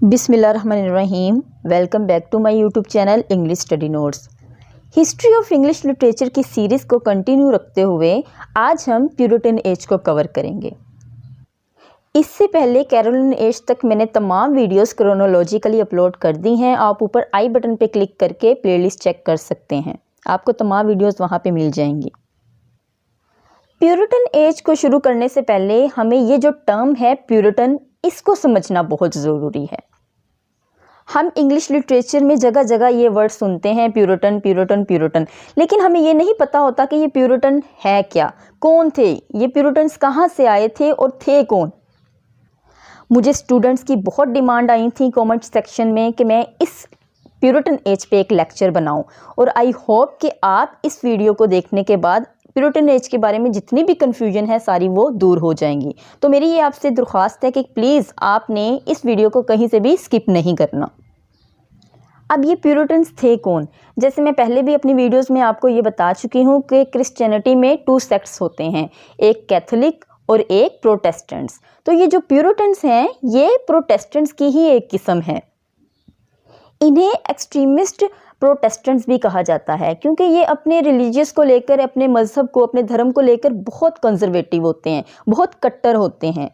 बिस्मिल्लाहिर्रहमानिर्रहीम। Welcome back to my YouTube channel English study notes. History of English literature की series को continue रखते हुए आज हम प्यूरिटन एज को कवर करेंगे। इससे पहले कैरोलिन एज तक मैंने तमाम वीडियोस क्रोनोलॉजिकली अपलोड कर दी हैं। आप ऊपर आई बटन पे क्लिक करके प्लेलिस्ट चेक कर सकते हैं, आपको तमाम वीडियोस वहाँ पे मिल जाएंगी। प्यूरिटन एज को शुरू करने से पहले हमें ये जो टर्म है प्यूरिटन, इसको समझना बहुत ज़रूरी है। हम इंग्लिश लिटरेचर में जगह जगह ये वर्ड सुनते हैं प्यूरिटन प्यूरिटन प्यूरिटन, लेकिन हमें ये नहीं पता होता कि ये प्यूरिटन है क्या, कौन थे ये प्यूरिटन्स, कहाँ से आए थे और थे कौन। मुझे स्टूडेंट्स की बहुत डिमांड आई थी कमेंट सेक्शन में कि मैं इस प्यूरिटन एज पे एक लेक्चर बनाऊं, और आई होप कि आप इस वीडियो को देखने के बाद प्यूरिटन एज के बारे में जितनी भी कन्फ्यूजन है सारी वो दूर हो जाएंगी। तो मेरी ये आपसे दरख्वास्त है कि प्लीज़ आपने इस वीडियो को कहीं से भी स्किप नहीं करना। अब ये प्यूरिटन्स थे कौन? जैसे मैं पहले भी अपनी वीडियोस में आपको ये बता चुकी हूँ कि क्रिश्चियनिटी में 2 सेक्ट्स होते हैं, एक कैथोलिक और एक प्रोटेस्टेंट्स। तो ये जो प्यूरिटन्स हैं ये प्रोटेस्टेंट्स की ही एक किस्म है। इन्हें एक्सट्रीमिस्ट प्रोटेस्टेंट्स भी कहा जाता है क्योंकि ये अपने रिलीजियस को लेकर, अपने मज़हब को, अपने धर्म को लेकर बहुत कंजर्वेटिव होते हैं, बहुत कट्टर होते हैं।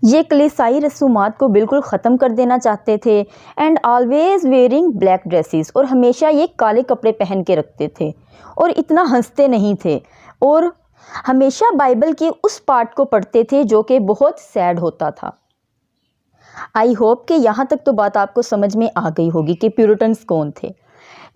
ये कलीसाई रसूमात को बिल्कुल ख़त्म कर देना चाहते थे and always wearing black dresses, और हमेशा ये काले कपड़े पहन के रखते थे और इतना हंसते नहीं थे, और हमेशा बाइबल के उस पार्ट को पढ़ते थे जो कि बहुत सैड होता था। आई होप कि यहाँ तक तो बात आपको समझ में आ गई होगी कि प्यूरिटन्स कौन थे।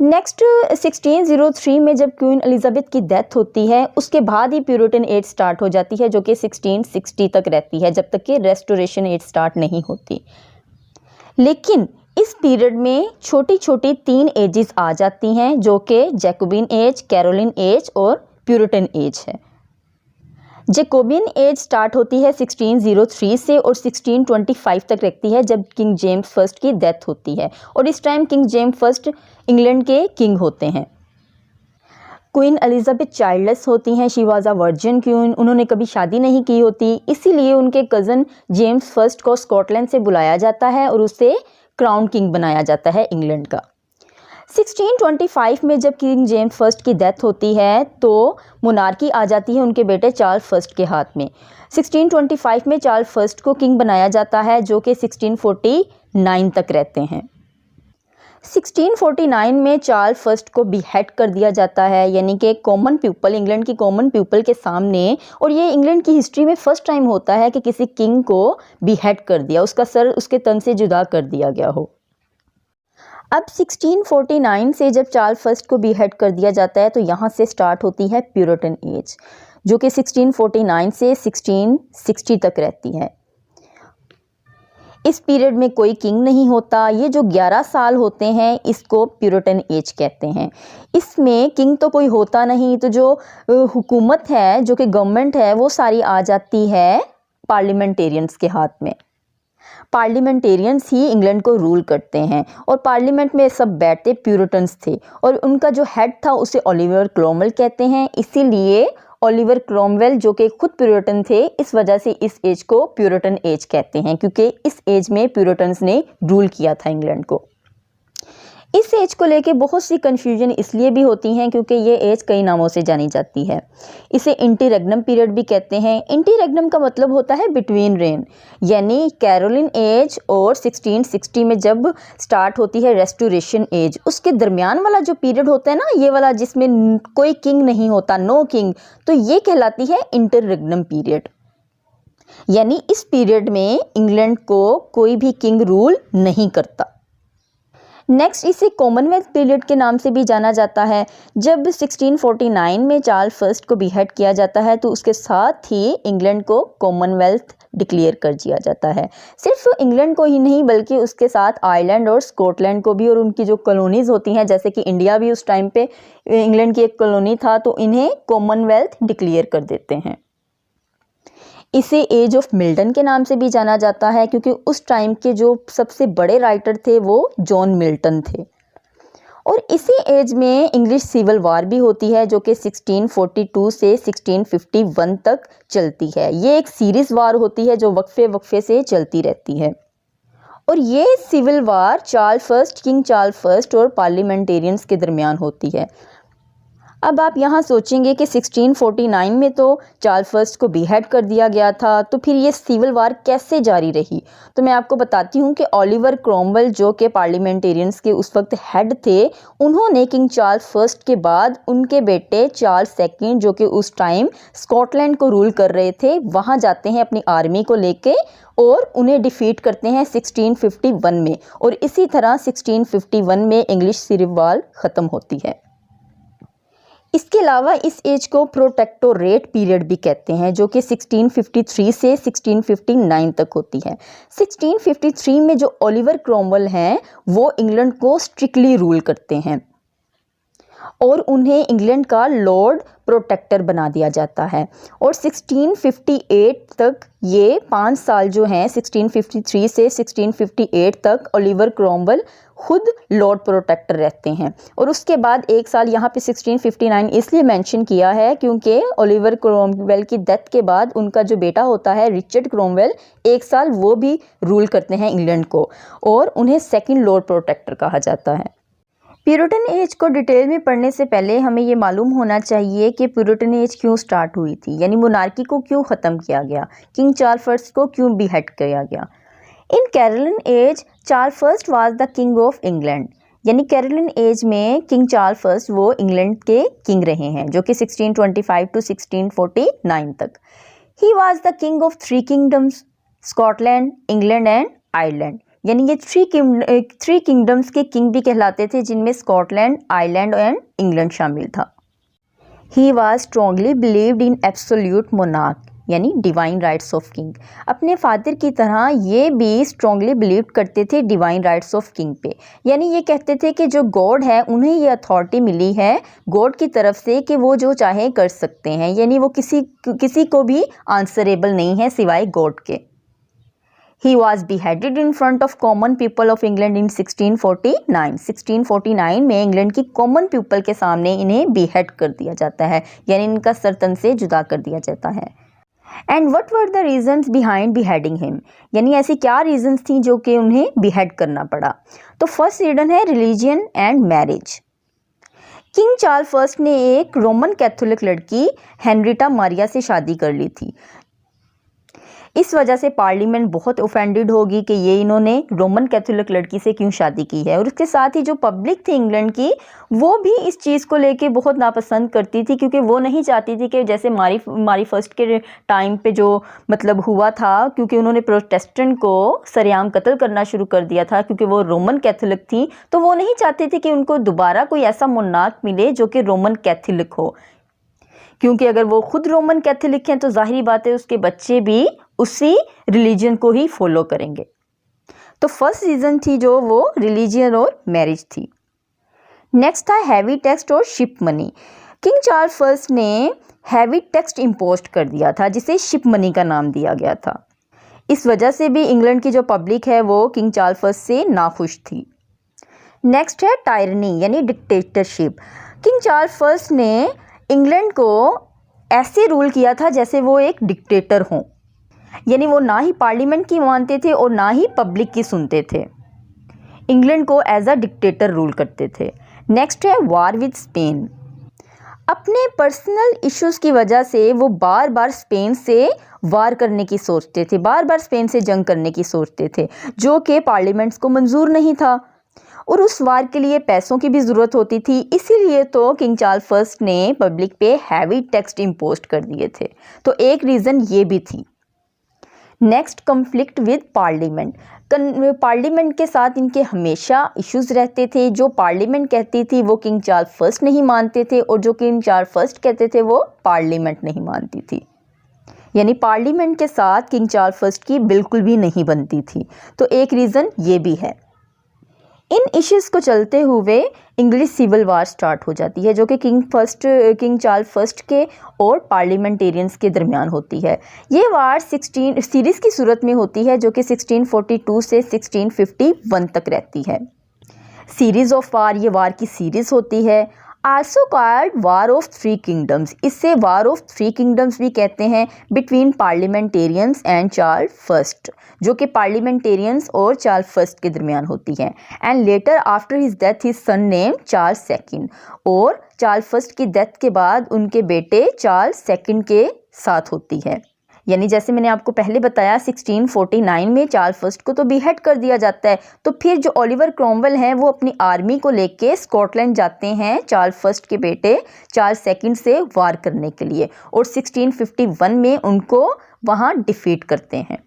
नेक्स्ट 1603 में जब क्वीन एलिजाबेथ की डेथ होती है, उसके बाद ही प्यूरिटन एज स्टार्ट हो जाती है जो कि 1660 तक रहती है, जब तक कि रेस्टोरेशन एज स्टार्ट नहीं होती। लेकिन इस पीरियड में छोटी छोटी 3 एजेस आ जाती हैं जो कि जैकोबिन एज, कैरोलिन एज और प्यूरिटन एज है। जैकोबियन एज स्टार्ट होती है 1603 से और 1625 तक रहती है जब किंग जेम्स फर्स्ट की डेथ होती है, और इस time king James first England के किंग होते हैं। क्वीन एलिजाबेथ चाइल्डलेस होती हैं, she was a virgin queen, उन्होंने कभी शादी नहीं की होती, इसीलिए उनके कज़न जेम्स फर्स्ट को स्कॉटलैंड से बुलाया जाता है और उसे क्राउन किंग बनाया जाता है इंग्लैंड का। 1625 में जब किंग जेम्स फर्स्ट की डेथ होती है तो मोनार्की आ जाती है उनके बेटे चार्ल्स फर्स्ट के हाथ में। 1625 में चार्ल्स फर्स्ट को किंग बनाया जाता है जो कि 1649 तक रहते हैं। 1649 में चार्ल्स फर्स्ट को बीहेड कर दिया जाता है, यानी कि कॉमन पीपल, इंग्लैंड की कॉमन पीपल के सामने, और ये इंग्लैंड की हिस्ट्री में फर्स्ट टाइम होता है कि किसी किंग को बीहेड कर दिया, उसका सर उसके तन से जुदा कर दिया गया हो। अब 1649 से जब चार्ल्स फर्स्ट को बीहेड कर दिया जाता है तो यहाँ से स्टार्ट होती है प्यूरिटन एज जो कि 1649 से 1660 तक रहती है। इस पीरियड में कोई किंग नहीं होता। ये जो 11 साल होते हैं इसको प्यूरिटन एज कहते हैं। इसमें किंग तो कोई होता नहीं, तो जो हुकूमत है, जो कि गवर्नमेंट है, वो सारी आ जाती है पार्लियामेंटेरियंस के हाथ में। पार्लियामेंटेरियंस ही इंग्लैंड को रूल करते हैं और पार्लियामेंट में सब बैठते प्यूरिटन्स थे, और उनका जो हेड था उसे ओलिवर क्रोमवेल कहते हैं। इसीलिए ओलिवर क्रोमवेल जो कि खुद प्यूरिटन थे, इस वजह से इस एज को प्यूरिटन एज कहते हैं क्योंकि इस एज में प्यूरिटन्स ने रूल किया था इंग्लैंड को। इस एज को लेके बहुत सी कन्फ्यूजन इसलिए भी होती हैं क्योंकि ये एज कई नामों से जानी जाती है। इसे इंटीरेग्नम पीरियड भी कहते हैं। इंटीरेग्नम का मतलब होता है बिटवीन रेन, यानी कैरोलिन एज और 1660 में जब स्टार्ट होती है रेस्टोरेशन एज, उसके दरमियान वाला जो पीरियड होता है ना, ये वाला जिसमें कोई किंग नहीं होता, नो किंग, तो ये कहलाती है इंटररेग्नम पीरियड। यानी इस पीरियड में इंग्लैंड को कोई भी किंग रूल नहीं करता। नेक्स्ट इसे कॉमनवेल्थ पीरियड के नाम से भी जाना जाता है। जब 1649 में चार्ल्स फर्स्ट को बीहेड किया जाता है तो उसके साथ ही इंग्लैंड को कॉमनवेल्थ डिक्लेयर कर दिया जाता है। सिर्फ इंग्लैंड को ही नहीं बल्कि उसके साथ आयरलैंड और स्कॉटलैंड को भी, और उनकी जो कॉलोनीज़ होती हैं, जैसे कि इंडिया भी उस टाइम पे इंग्लैंड की एक कॉलोनी था, तो इन्हें कॉमनवेल्थ डिक्लेयर कर देते हैं। इसे एज ऑफ मिल्टन के नाम से भी जाना जाता है क्योंकि उस टाइम के जो सबसे बड़े राइटर थे वो जॉन मिल्टन थे। और इसी एज में इंग्लिश सिविल वार भी होती है जो कि 1642 से 1651 तक चलती है। ये एक सीरीज़ वार होती है जो वक्फे वक्फे से चलती रहती है। और ये civil war King Charles first और पार्लियामेंटेरियंस के दरमियान होती है। अब आप यहाँ सोचेंगे कि 1649 में तो चार्ल्स फर्स्ट को बीहेड कर दिया गया था, तो फिर ये सिविल वार कैसे जारी रही। तो मैं आपको बताती हूँ कि ओलिवर क्रॉमवेल जो कि पार्लियामेंटेरियंस के उस वक्त हेड थे, उन्होंने किंग चार्ल्स फर्स्ट के बाद उनके बेटे चार्ल्स सेकंड जो कि उस टाइम स्कॉटलैंड को रूल कर रहे थे, वहाँ जाते हैं अपनी आर्मी को लेके और उन्हें डिफीट करते हैं 1651 में, और इसी तरह 1651 में इंग्लिश सिविल वार ख़त्म होती है। इसके अलावा इस एज को प्रोटेक्टोरेट पीरियड भी कहते हैं, जो कि 1653 से 1659 तक होती है। 1653 में जो ओलिवर क्रॉमवेल हैं वो इंग्लैंड को स्ट्रिक्टली रूल करते हैं और उन्हें इंग्लैंड का लॉर्ड प्रोटेक्टर बना दिया जाता है। और 1658 तक ये 5 साल जो हैं 1653 से 1658 तक ओलिवर क्रॉमवेल खुद लॉर्ड प्रोटेक्टर रहते हैं। और उसके बाद 1 साल यहाँ पे 1659 इसलिए मेंशन किया है क्योंकि ओलिवर क्रॉमवेल की डेथ के बाद उनका जो बेटा होता है रिचर्ड क्रॉमवेल, 1 साल वो भी रूल करते हैं इंग्लैंड को और उन्हें सेकंड लॉर्ड प्रोटेक्टर कहा जाता है। प्यूरिटन एज को डिटेल में पढ़ने से पहले हमें ये मालूम होना चाहिए कि प्यूरिटन एज क्यों स्टार्ट हुई थी, यानी मोनार्की को क्यों ख़त्म किया गया, किंग चार्ल्स फर्स्ट को क्यों बीहेड किया गया। In Caroline age Charles first was the king of England, यानी कैरोलिन एज में किंग चार्ल्स फर्स्ट वो इंग्लैंड के किंग रहे हैं, जो कि 1625 टू 1649 तक। He was the king of 3 kingdoms, Scotland, England and Ireland, यानी ये 3 किंगडम्स के किंग भी कहलाते थे, जिनमें स्कॉटलैंड, आयरलैंड एंड इंग्लैंड शामिल था। He was strongly believed in absolute monarch, यानी डिवाइन राइट्स ऑफ किंग। अपने फादर की तरह ये भी स्ट्रॉन्गली बिलीव करते थे डिवाइन राइट्स ऑफ किंग पे, यानी ये कहते थे कि जो गॉड है उन्हें ये अथॉरिटी मिली है गॉड की तरफ से कि वो जो चाहे कर सकते हैं, यानी वो किसी को भी आंसरेबल नहीं है सिवाय गॉड के। He was beheaded in front of common people of England in 1649. 1649 में इंग्लैंड की कॉमन पीपल के सामने इन्हें behead कर दिया जाता है, यानी इनका सर तन से जुदा कर दिया जाता है। And what were the reasons behind beheading him? यानी ऐसी क्या रीजंस थी जो कि उन्हें behead करना पड़ा। तो फर्स्ट रीजन है religion and marriage. King Charles first ने एक रोमन कैथोलिक लड़की हेनरिटा मारिया से शादी कर ली थी। इस वजह से पार्लियामेंट बहुत ऑफेंडेड होगी कि ये इन्होंने रोमन कैथोलिक लड़की से क्यों शादी की है, और उसके साथ ही जो पब्लिक थी इंग्लैंड की वो भी इस चीज़ को लेके बहुत नापसंद करती थी, क्योंकि वो नहीं चाहती थी कि जैसे मारी फर्स्ट के टाइम पे जो मतलब हुआ था, क्योंकि उन्होंने प्रोटेस्टेंट को सरेआम कत्ल करना शुरू कर दिया था क्योंकि वो रोमन कैथोलिक थी, तो वो नहीं चाहती थी कि उनको दोबारा कोई ऐसा मोनार्क मिले जो कि रोमन कैथोलिक हो, क्योंकि अगर वो खुद रोमन कैथोलिक हैं तो जाहिर बात है उसके बच्चे भी उसी रिलीजन को ही फॉलो करेंगे। तो फर्स्ट रीज़न थी जो वो रिलीजन और मैरिज थी। नेक्स्ट था हैवी टैक्स और ship money. King Charles first ने हैवी टैक्स इम्पोज कर दिया था जिसे शिप मनी का नाम दिया गया था। इस वजह से भी इंग्लैंड की जो पब्लिक है वो किंग चार्ल्स फर्स्ट से नाखुश थी। नेक्स्ट है टायरनी यानी डिक्टेटरशिप। किंग चार्ल्स फर्स्ट ने इंग्लैंड को ऐसे रूल किया था जैसे वो एक डिक्टेटर हों, यानी वो ना ही पार्लियामेंट की मानते थे और ना ही पब्लिक की सुनते थे, इंग्लैंड को एज अ डिक्टेटर रूल करते थे। नेक्स्ट है वार विद स्पेन। अपने पर्सनल इश्यूज़ की वजह से वो बार बार स्पेन से वार करने की सोचते थे, बार बार स्पेन से जंग करने की सोचते थे, जो कि पार्लियामेंट्स को मंजूर नहीं था और उस वार के लिए पैसों की भी ज़रूरत होती थी। इसीलिए तो किंग चार्ल्स फर्स्ट ने पब्लिक पे हैवी टैक्स इम्पोज कर दिए थे। तो एक रीज़न ये भी थी। Next conflict with parliament. Parliament के साथ इनके हमेशा इश्यूज़ रहते थे। जो पार्लियामेंट कहती थी वो किंग चार्ल्स फर्स्ट नहीं मानते थे और जो किंग चार्ल्स फर्स्ट कहते थे वो पार्लियामेंट नहीं मानती थी, यानी पार्लियामेंट के साथ किंग चार्ल्स फर्स्ट की बिल्कुल भी नहीं बनती थी। तो एक रीज़न ये भी है। इन इश्यूज़ को चलते हुए इंग्लिश सिविल वार स्टार्ट हो जाती है, जो कि किंग चार्ल्स फर्स्ट के और पार्लियामेंटेरियंस के दरमियान होती है। ये वार 16 सीरीज़ की सूरत में होती है, जो कि 1642 से 1651 तक रहती है। सीरीज़ ऑफ वार, ये वार की सीरीज़ होती है। Also called war of three kingdoms, इससे वार ऑफ थ्री किंगडम्स भी कहते हैं, between parliamentarians and Charles first, जो कि पार्लियामेंटेरियंस और चार्ल्स फर्स्ट के दरमियान होती है। And later after his death his son name Charles second, और चार्ल्स फर्स्ट की डेथ के बाद उनके बेटे चार्ल्स सेकंड के साथ होती है। यानी जैसे मैंने आपको पहले बताया 1649 में चार्ल्स फर्स्ट को तो बीहेड कर दिया जाता है, तो फिर जो ओलिवर क्रॉमवेल हैं वो अपनी आर्मी को लेके स्कॉटलैंड जाते हैं चार्ल्स फर्स्ट के बेटे चार्ल्स सेकंड से वार करने के लिए, और 1651 में उनको वहाँ डिफीट करते हैं।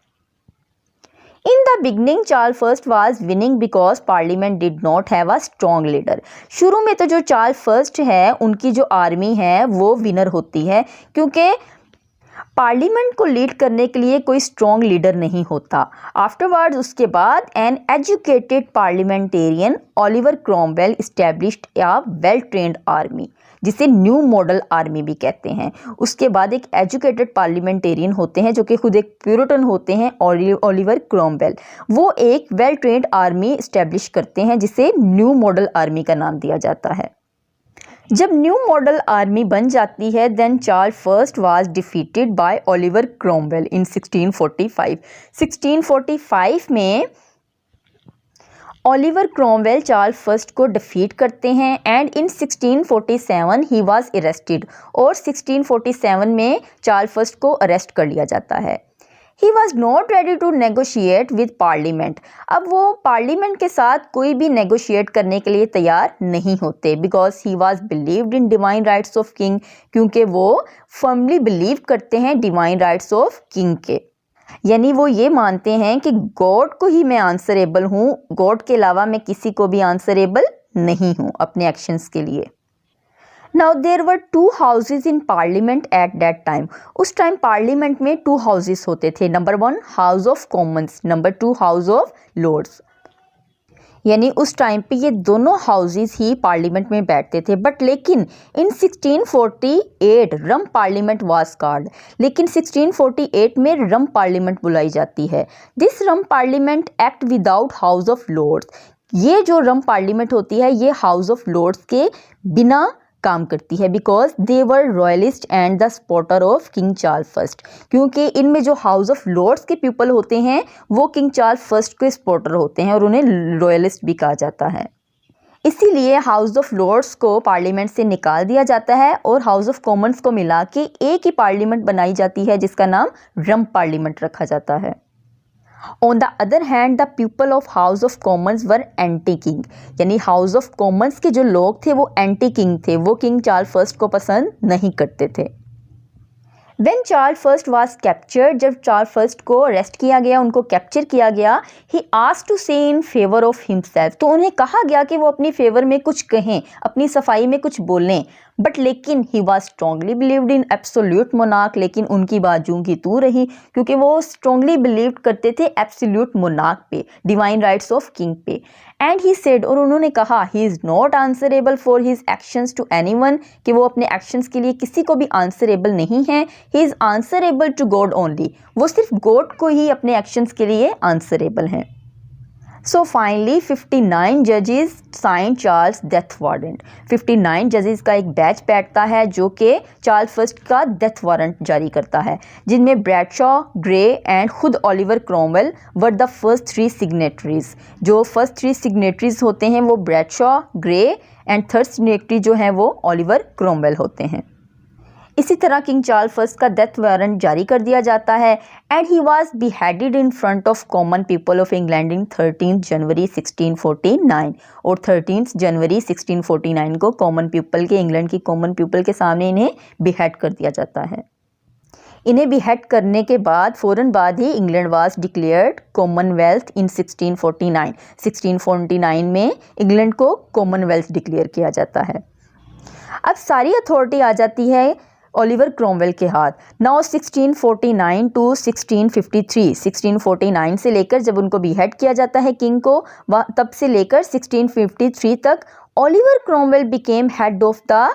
In the beginning, Charles First was winning because Parliament did not have a strong leader. शुरू में तो जो चार्ल्स फर्स्ट है उनकी जो आर्मी है वो विनर होती है, क्योंकि पार्लियामेंट को लीड करने के लिए कोई स्ट्रॉन्ग लीडर नहीं होता। आफ्टरवर्ड्स उसके बाद an educated parliamentarian Oliver Cromwell established a well trained army, जिसे न्यू मॉडल आर्मी भी कहते हैं। उसके बाद एक एजुकेटेड पार्लियामेंटेरियन होते हैं जो कि खुद एक प्यूरिटन होते हैं, ओलिवर क्रॉमवेल, वो एक वेल ट्रेंड आर्मी इस्टेब्लिश करते हैं जिसे न्यू मॉडल आर्मी का नाम दिया जाता है। जब न्यू मॉडल आर्मी बन जाती है then Charles first was defeated by Oliver Cromwell in 1645। 1645 में ओलिवर क्रॉमवेल चार्ल्स फर्स्ट को डिफीट करते हैं and in 1647 he was arrested, और 1647 में चार्ल्स फर्स्ट को अरेस्ट कर लिया जाता है। He was not ready to negotiate with Parliament. अब वो पार्लियामेंट के साथ कोई भी नेगोशिएट करने के लिए तैयार नहीं होते, because he was believed in divine rights of king, क्योंकि वो फर्मली बिलीव करते हैं डिवाइन राइट्स ऑफ किंग के। यानी वो ये मानते हैं कि गॉड को ही मैं आंसरेबल हूँ, गॉड के अलावा मैं किसी को भी आंसरेबल नहीं हूँ अपने एक्शंस के लिए। Now there were two houses in parliament at that time. उस टाइम पार्लियामेंट में 2 हाउसेस होते थे, number 1 House of Commons, number 2 House of Lords. यानी उस टाइम पे ये दोनों हाउसेस ही पार्लियामेंट में बैठते थे। बट लेकिन in 1648 Rump Parliament was called, लेकिन 1648 में रम पार्लियामेंट बुलाई जाती है। This Rump Parliament act without House of Lords, ये जो रम पार्लियामेंट होती है ये हाउस ऑफ लॉर्ड्स के बिना काम करती है, because they were royalist and the supporter of king Charles first, क्योंकि इनमें जो हाउस ऑफ लॉर्ड्स के पीपल होते हैं वो किंग चार्ल्स फर्स्ट के सपोर्टर होते हैं और उन्हें रॉयलिस्ट भी कहा जाता है। इसीलिए हाउस ऑफ लॉर्ड्स को पार्लियामेंट से निकाल दिया जाता है और हाउस ऑफ कॉमन्स को मिला के एक ही पार्लियामेंट बनाई जाती है जिसका नाम रम पार्लियामेंट रखा जाता है। On the other hand, the people of House of Commons were anti-king, यानी House of Commons के जो लोग थे वो anti-king थे, वो किंग चार्ल्स फर्स्ट को पसंद नहीं करते थे। When Charles First was captured, जब चार्ल्स फर्स्ट को अरेस्ट किया गया, उनको कैप्चर किया गया, he asked to say in favor of himself, तो उन्हें कहा गया कि वो अपनी फेवर में कुछ कहें, अपनी सफाई में कुछ बोलें। बट लेकिन he was strongly believed in absolute monarch, लेकिन उनकी बात जूं की तू रही, क्योंकि वो स्ट्रांगली बिलीव करते थे एब्सोल्यूट मोनार्क पे, डिवाइन राइट्स ऑफ किंग पे। एंड ही सेड, और उन्होंने कहा, he is not answerable for his actions to anyone, कि वो अपने एक्शंस के लिए किसी को भी आंसरेबल नहीं है। He is answerable to God only, वो सिर्फ गॉड को ही अपने एक्शंस के लिए आंसरेबल हैं। सो फाइनली 59 जजेस साइन चार्ल्स डेथ वारंट। 59 जजेस का एक बैच बैठता है जो कि चार्ल्स फर्स्ट का डेथ वारंट जारी करता है, जिनमें ब्रैडशॉ, ग्रे एंड खुद Oliver Cromwell were the first 3 signatories. जो फर्स्ट 3 सिग्नेटरीज होते हैं वो Bradshaw, grey and third signatory जो है वो ओलिवर क्रॉमवेल होते हैं। इसी तरह किंग चार्ल्स फर्स्ट का डेथ वारंट जारी कर दिया जाता है and he was beheaded in front of common people of England in 13 जनवरी 1649, और 13 जनवरी 1649 को कॉमन पीपल के, इंग्लैंड की कॉमन पीपल के सामने इन्हें बिहेड कर दिया जाता है। इन्हें बिहेड करने के बाद फ़ौरन बाद ही इंग्लैंड वाज डिक्लेयर्ड कॉमनवेल्थ इन 1649। 1649 में इंग्लैंड को कॉमनवेल्थ डिक्लेयर किया जाता है। अब सारी अथॉरिटी आ जाती है ओलिवर क्रॉमवेल के हाथ। नाउ 1649 टू 1653, 1649 से लेकर जब उनको बिहेड किया जाता है किंग को, तब से लेकर 1653 तक Oliver Cromwell became head of the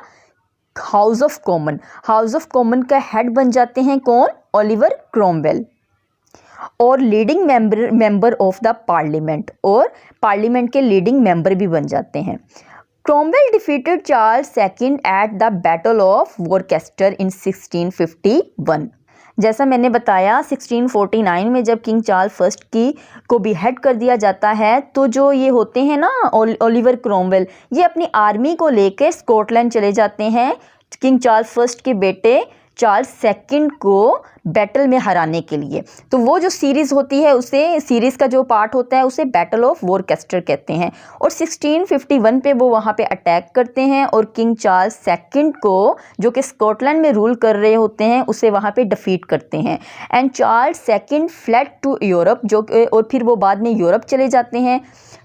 House of Common. House of Common का हेड बन जाते हैं कौन? ओलिवर क्रॉमवेल, और leading member of the parliament, और पार्लियामेंट के लीडिंग मेंबर भी बन जाते हैं। Cromwell defeated Charles second at the battle of Worcester in 1651। जैसा मैंने बताया 1649 में जब किंग चार्ल्स फर्स्ट को बीहेड कर दिया जाता है, तो जो ये होते हैं ना ओलिवर क्रोमवेल, ये अपनी आर्मी को लेकर स्कॉटलैंड चले जाते हैं किंग चार्ल्स फर्स्ट के बेटे चार्ल्स सेकंड को बैटल में हराने के लिए। तो वो जो सीरीज़ होती है, उसे सीरीज़ का जो पार्ट होता है उसे बैटल ऑफ वोरकेस्टर कहते हैं। और 1651 पे वो वहाँ पे अटैक करते हैं और किंग चार्ल्स सेकंड को, जो कि स्कॉटलैंड में रूल कर रहे होते हैं, उसे वहाँ पे डिफीट करते हैं। And Charles second fled to Europe, और फिर वो बाद में यूरोप चले जाते हैं।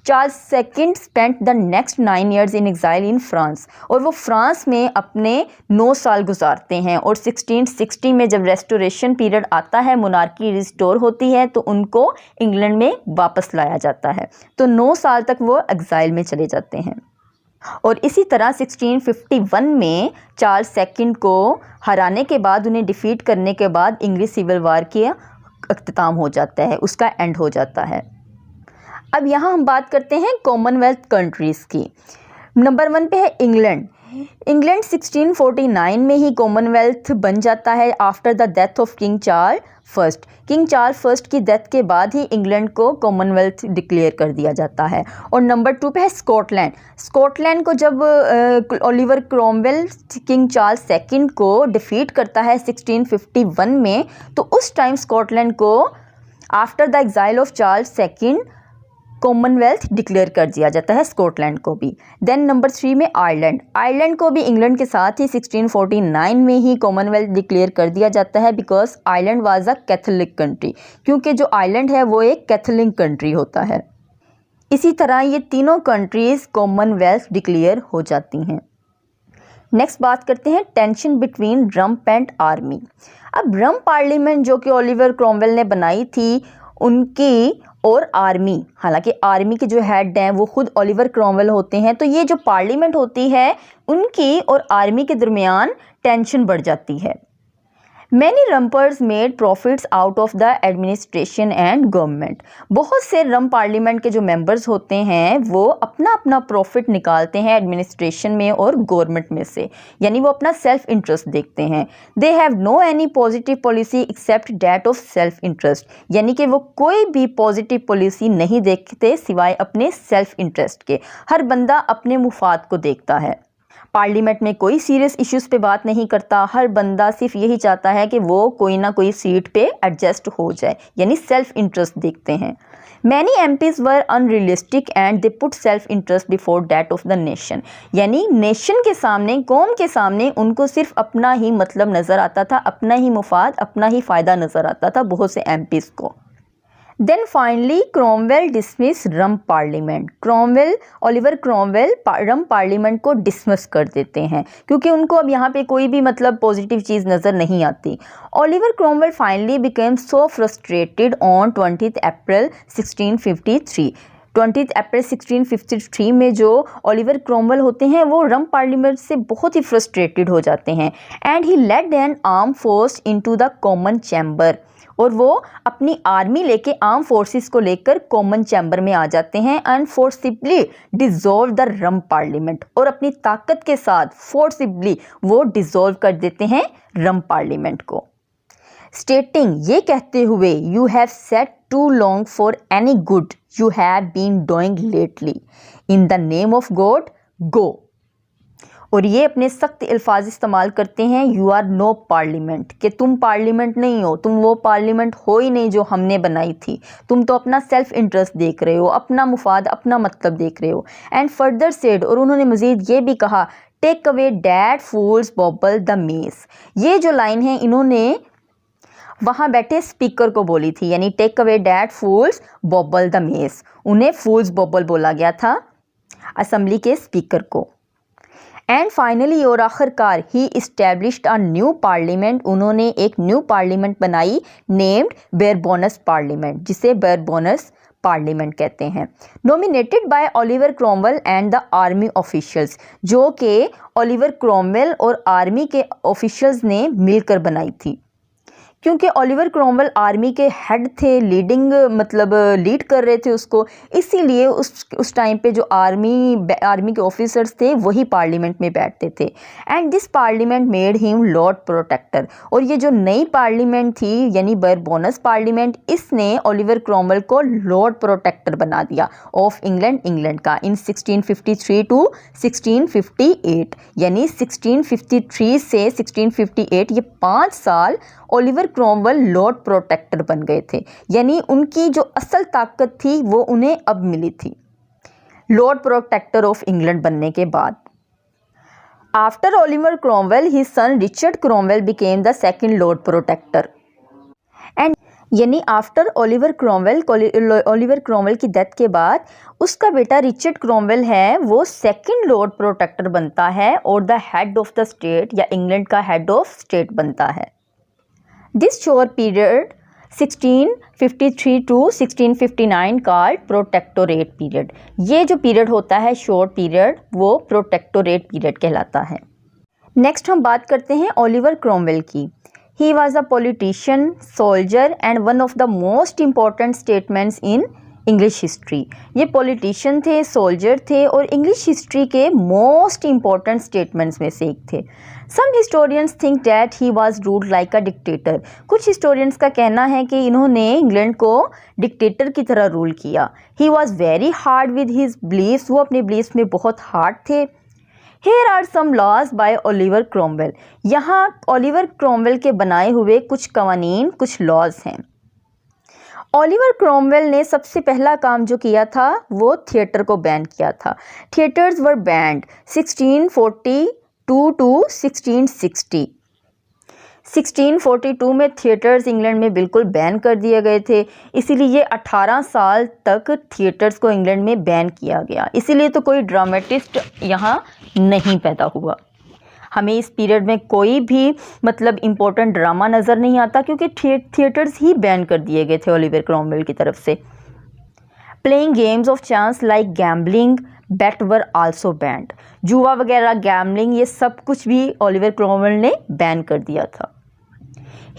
Charles second spent the next 9 years in exile in France, और वो फ्रांस में अपने 9 साल गुजारते हैं। और 1660 में जब रेस्टोरेशन पीरियड आता है, मोनार्की रिस्टोर होती है, तो उनको इंग्लैंड में वापस लाया जाता है। तो 9 साल तक वो एग्जाइल में चले जाते हैं। और इसी तरह 1651 में चार्ल्स सेकंड को हराने के बाद, उन्हें डिफीट करने के बाद इंग्लिश सिविल वार की अख्ताम हो जाता है, उसका एंड हो जाता है। अब यहाँ हम बात करते हैं कॉमनवेल्थ कंट्रीज़ की। नंबर 1 पे है इंग्लैंड। इंग्लैंड 1649 में ही कॉमनवेल्थ बन जाता है after the death of king Charles first. King Charles first की डेथ के बाद ही इंग्लैंड को कॉमनवेल्थ डिक्लेयर कर दिया जाता है। और नंबर 2 पे है स्कॉटलैंड। स्कॉटलैंड को जब Oliver Cromwell king Charles second को डिफीट करता है 1651 में, तो उस टाइम स्कॉटलैंड को after the exile of Charles second Commonwealth declare कर दिया जाता है, स्कॉटलैंड को भी। देन नंबर 3 में आयरलैंड। आयरलैंड को भी इंग्लैंड के साथ ही 1649 में ही कॉमनवेल्थ डिक्लेयर कर दिया जाता है, because Ireland was a Catholic country, क्योंकि जो आयरलैंड है वो एक कैथोलिक कंट्री होता है। इसी तरह ये तीनों कंट्रीज़ कॉमनवेल्थ डिक्लेयर हो जाती हैं। नेक्स्ट बात करते हैं tension between rump and army. अब रम्प पार्लियामेंट जो कि ओलिवर क्रोमवेल ने बनाई थी, उनकी और आर्मी, हालांकि आर्मी के जो हेड हैं वो खुद ओलिवर क्रोमवेल होते हैं, तो ये जो पार्लियामेंट होती है उनकी और आर्मी के दरमियान टेंशन बढ़ जाती है। Many rumpers made profits out of the administration and government. बहुत से रम्प पार्लियामेंट के जो मेंबर्स होते हैं वो अपना अपना प्रॉफिट निकालते हैं एडमिनिस्ट्रेशन में और गवर्नमेंट में से, यानी वो अपना सेल्फ इंटरेस्ट देखते हैं। They have no any positive policy except that of self interest, यानी कि वो कोई भी पॉजिटिव पॉलिसी नहीं देखते सिवाय अपने सेल्फ इंटरेस्ट के। हर बंदा अपने मुफाद को देखता है। पार्लियामेंट में कोई सीरियस इश्यूज़ पे बात नहीं करता, हर बंदा सिर्फ यही चाहता है कि वो कोई ना कोई सीट पे एडजस्ट हो जाए, यानी सेल्फ इंटरेस्ट देखते हैं। Many MPs were unrealistic and they put self interest before that of the nation, यानी नेशन के सामने, कौम के सामने उनको सिर्फ अपना ही मतलब नज़र आता था, अपना ही मुफाद, अपना ही फ़ायदा नज़र आता था बहुत से MPs को। Then finally Cromwell dismiss Rump Parliament. Oliver Cromwell Rump Parliament को डिसमिस कर देते हैं, क्योंकि उनको अब यहाँ पे कोई भी मतलब पॉजिटिव चीज़ नज़र नहीं आती। Oliver Cromwell finally became so frustrated on 20 अप्रैल 1653। 20 अप्रैल 1653 में जो ओलिवर क्रोमवेल होते हैं वो रम्प पार्लियामेंट से बहुत ही फ्रस्ट्रेटेड हो जाते हैं। And he led an arm force into the common chamber, और वो अपनी आर्मी लेके आर्म फोर्सेस को लेकर कॉमन चैम्बर में आ जाते हैं and forcibly dissolve the rump parliament, और अपनी ताकत के साथ फोर्सिबली वो डिसॉल्व कर देते हैं रम्प पार्लियामेंट को। स्टेटिंग, ये कहते हुए, you have sat too long for any good you have been doing lately, in the name of God go. और ये अपने सख्त अल्फाज इस्तेमाल करते हैं, यू आर नो पार्लियामेंट, कि तुम पार्लियामेंट नहीं हो, तुम वो पार्लियामेंट हो ही नहीं जो हमने बनाई थी, तुम तो अपना सेल्फ इंटरेस्ट देख रहे हो, अपना मुफाद, अपना मतलब देख रहे हो। एंड फर्दर सेड, और उन्होंने मज़ीद ये भी कहा, take away that fool's bauble the mace. ये जो लाइन है इन्होंने वहाँ बैठे स्पीकर को बोली थी, यानी take away that fool's bauble the mace, उन्हें फूल्स बॉबल बोला गया था असम्बली के स्पीकर को। एंड फाइनली, और आखिरकार, ही इस्टेब्लिश्ड अ न्यू पार्लियामेंट, उन्होंने एक न्यू पार्लियामेंट बनाई नेम्ड बेरबोनस पार्लियामेंट, जिसे बेरबोनस पार्लियामेंट कहते हैं। Nominated by Oliver Cromwell and the army officials, जो कि ओलिवर क्रोमवेल और आर्मी के ऑफिशियल्स ने मिलकर बनाई थी। क्योंकि ओलिवर क्रॉमवेल आर्मी के हेड थे, लीड कर रहे थे उसको, इसीलिए उस टाइम पे जो आर्मी के ऑफिसर्स थे वही पार्लियामेंट में बैठते थे। And this parliament made him Lord Protector. और ये जो नई पार्लियामेंट थी यानी बरबोनस पार्लियामेंट, इसने ओलिवर क्रॉमवेल को लॉर्ड प्रोटेक्टर बना दिया ऑफ इंग्लैंड का इन 1653 टू 1658, यानी 1653 से 1658 ये 5 साल ओलिवर क्रॉमवेल लॉर्ड प्रोटेक्टर बन गए थे। यानी उनकी जो असल ताकत थी वो उन्हें अब मिली थी लॉर्ड प्रोटेक्टर ऑफ इंग्लैंड बनने के बाद। After Oliver Cromwell his son Richard Cromwell became the second Lord Protector. And यानी आफ्टर ओलिवर क्रॉमवेल की डेथ के बाद उसका बेटा रिचर्ड क्रॉमवेल है वो सेकंड लॉर्ड प्रोटेक्टर बनता है और the head of the state या इंग्लैंड का हेड ऑफ स्टेट बनता है। This short period 1653 to 1659 called protectorate period. ये जो पीरियड होता है शॉर्ट पीरियड वो प्रोटेक्टोरेट पीरियड कहलाता है। नेक्स्ट हम बात करते हैं ओलिवर क्रॉमवेल की। He was a politician, soldier and one of the most important statesmen in English history। ये पॉलिटिशियन थे, सोल्जर थे और इंग्लिश हिस्ट्री के मोस्ट इम्पॉर्टेंट स्टेटमेंट्स में से एक थे। Some historians think that he was ruled like a dictator। कुछ हिस्टोरियंस का कहना है कि इन्होंने इंग्लैंड को डिक्टेटर की तरह रूल किया। He was very hard with his beliefs। वो अपने बिलीफ्स में बहुत हार्ड थे। Here are some laws by Oliver Cromwell। यहाँ ओलिवर क्रॉमवेल के बनाए हुए कुछ कवानीन, कुछ लॉज हैं। ओलिवर क्रॉमवेल ने सबसे पहला काम जो किया था वो थिएटर को बैन किया था। Theatres were band 1642 to 1660। 1642 में थिएटर्स इंग्लैंड में बिल्कुल बैन कर दिए गए थे, इसीलिए 18 साल तक थिएटर्स को इंग्लैंड में बैन किया गया। इसीलिए तो कोई ड्रामेटिस्ट यहाँ नहीं पैदा हुआ। हमें इस पीरियड में कोई भी इम्पोर्टेंट ड्रामा नज़र नहीं आता क्योंकि थिएटर्स ही बैन कर दिए गए थे ओलिवर क्रॉमवेल की तरफ से। Playing games of chance like gambling bet were also banned. जुआ वगैरह, गैम्बलिंग, ये सब कुछ भी ओलिवर क्रॉमवेल ने बैन कर दिया था।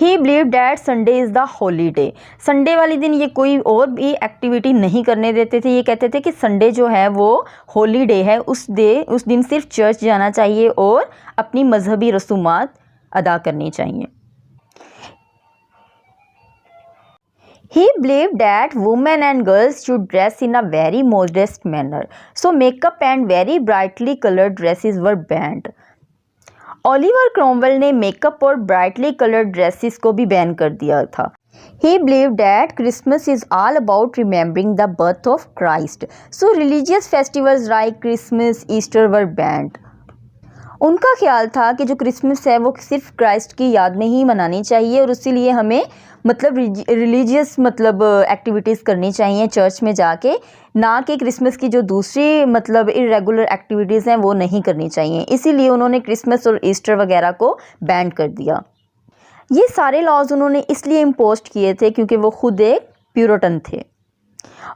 ही believe that Sunday is the holiday. Sunday वाले दिन ये कोई और भी एक्टिविटी नहीं करने देते थे। ये कहते थे कि संडे जो है वो हॉलीडे है, उस दिन सिर्फ चर्च जाना चाहिए और अपनी मजहबी रसूमात अदा करनी चाहिए। He believed that women and girls should dress in a very modest manner, so makeup and very brightly colored dresses were banned। Oliver Cromwell ने मेकअप और ब्राइटली कलर्ड ड्रेसेस को भी बैन कर दिया था। He believed that Christmas is all about remembering the birth of Christ, so religious festivals like Christmas, Easter were banned। उनका ख्याल था कि जो क्रिसमस है वो सिर्फ क्राइस्ट की याद में ही मनानी चाहिए और इसीलिए हमें रिलीजियस एक्टिविटीज़ करनी चाहिए चर्च में जाके, ना कि क्रिसमस की जो दूसरी इरेगुलर एक्टिविटीज़ हैं वो नहीं करनी चाहिए। इसीलिए उन्होंने क्रिसमस और ईस्टर वगैरह को बैन कर दिया। ये सारे लॉज उन्होंने इसलिए इम्पोज किए थे क्योंकि वो खुद एक प्यूरिटन थे।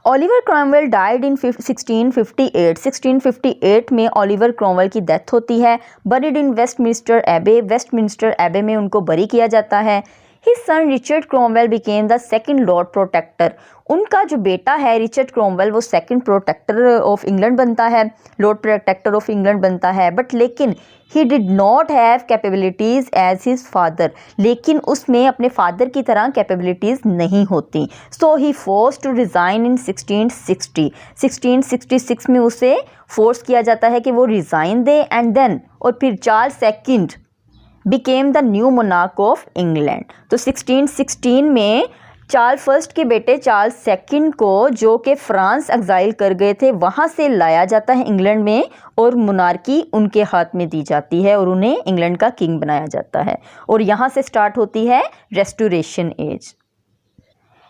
Oliver Cromwell died in 1658। 1658 में ओलिवर क्रॉमवेल की डेथ होती है। बरीड इन वेस्टमिंस्टर एबे में उनको बरी किया जाता है। His son Richard Cromwell became the second Lord Protector. उनका जो बेटा है रिचर्ड क्रॉमवेल वो सेकंड प्रोटेक्टर ऑफ इंग्लैंड बनता है, लॉर्ड प्रोटेक्टर ऑफ इंग्लैंड बनता है। बट लेकिन he did not have capabilities as his father. लेकिन उसमें अपने फादर की तरह कैपेबिलिटीज़ नहीं होती। So he force to resign in 1660। 1666 में उसे फोर्स किया जाता है कि वो रिज़ाइन दे एंड देन और फिर Charles second became the new monarch of England. तो 1616 में चार्ल्स फर्स्ट के बेटे चार्ल्स सेकंड को जो कि फ्रांस एग्जाइल कर गए थे वहाँ से लाया जाता है इंग्लैंड में और मोनार्की उनके हाथ में दी जाती है और उन्हें इंग्लैंड का किंग बनाया जाता है और यहाँ से स्टार्ट होती है रेस्टोरेशन एज।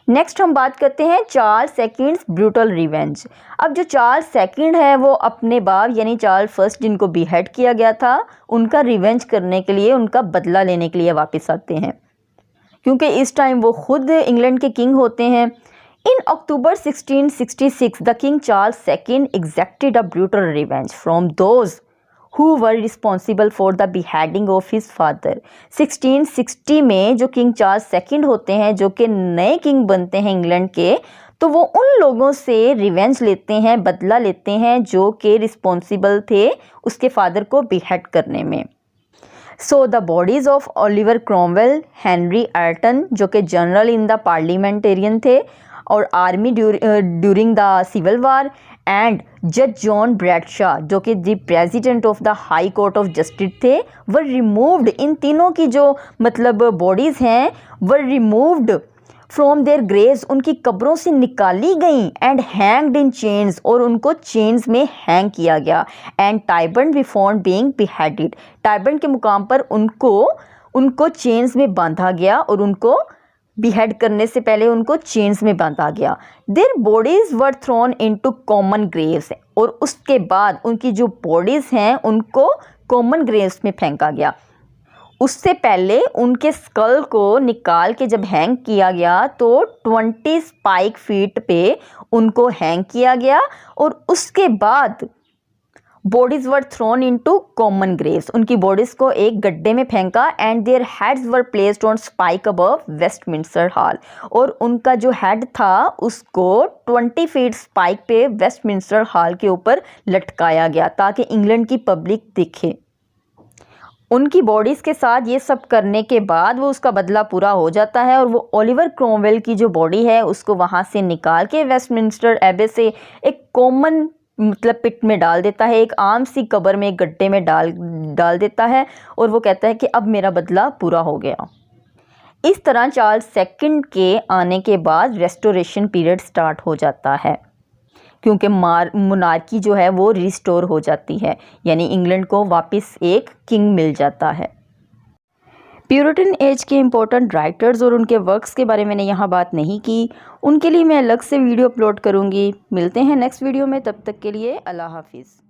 नेक्स्ट हम बात करते हैं चार्ल्स सेकंड्स ब्रूटल रिवेंज। अब जो चार्ल्स सेकंड है वो अपने बाप यानी चार्ल्स फर्स्ट जिनको बीहेड किया गया था उनका रिवेंज करने के लिए, उनका बदला लेने के लिए वापस आते हैं क्योंकि इस टाइम वो खुद इंग्लैंड के किंग होते हैं। In October 1666 the king Charles second exacted a brutal revenge from those who were responsible for the beheading of his father. 1660 में जो किंग चार्ल्स सेकंड होते हैं, जो कि नए किंग बनते हैं इंग्लैंड के, तो वो उन लोगों से रिवेंज लेते हैं, बदला लेते हैं जो कि रिस्पॉन्सिबल थे उसके फादर को बिहेड करने में। So the bodies of Oliver Cromwell, Henry Elton जो कि जनरल इन द पार्लियामेंटेरियन थे और army during the civil war, and जज जॉन ब्रैडशॉ जो कि the president of the high court of justice थे, वर रिमूव्ड। इन तीनों की जो मतलब बॉडीज़ हैं वर रिमूव्ड फ्रॉम देयर ग्रेव्स, उनकी कब्रों से निकाली गई, एंड हैंग्ड इन चेन्स, और उनको चेन्स में हैंग किया गया, and Tyburn be found being beheaded, Tyburn के मुकाम पर उनको चेन्स में बांधा गया और उनको बिहेड करने से पहले उनको चेन्स में बांधा गया। Their bodies were thrown into common graves, और उसके बाद उनकी जो बॉडीज़ हैं उनको कॉमन ग्रेव्स में फेंका गया। उससे पहले उनके स्कल को निकाल के जब हैंग किया गया तो 20 स्पाइक फीट पे उनको हैंग किया गया, और उसके बाद bodies were thrown into common Graves, उनकी बॉडीज़ को एक गड्ढे में फेंका, and their heads were placed on spike above Westminster hall, और उनका जो हेड था उसको 20 फीट स्पाइक पे वेस्टमिंस्टर हॉल के ऊपर लटकाया गया ताकि इंग्लैंड की पब्लिक देखे। उनकी बॉडीज़ के साथ ये सब करने के बाद वो उसका बदला पूरा हो जाता है, और वो ओलिवर क्रॉमवेल की जो बॉडी है उसको वहाँ से निकाल के वेस्टमिंस्टर एबे से एक कॉमन मतलब पिट में डाल देता है, एक आम सी कब्र में, एक गड्ढे में डाल देता है, और वो कहता है कि अब मेरा बदला पूरा हो गया। इस तरह चार्ल्स सेकंड के आने के बाद रेस्टोरेशन पीरियड स्टार्ट हो जाता है, क्योंकि मोनार्की जो है वो रिस्टोर हो जाती है, यानी इंग्लैंड को वापस एक किंग मिल जाता है। प्यूरिटन एज के इम्पोर्टेंट राइटर्स और उनके वर्क्स के बारे में मैंने यहाँ बात नहीं की, उनके लिए मैं अलग से वीडियो अपलोड करूँगी। मिलते हैं नेक्स्ट वीडियो में, तब तक के लिए अल्लाह हाफिज़।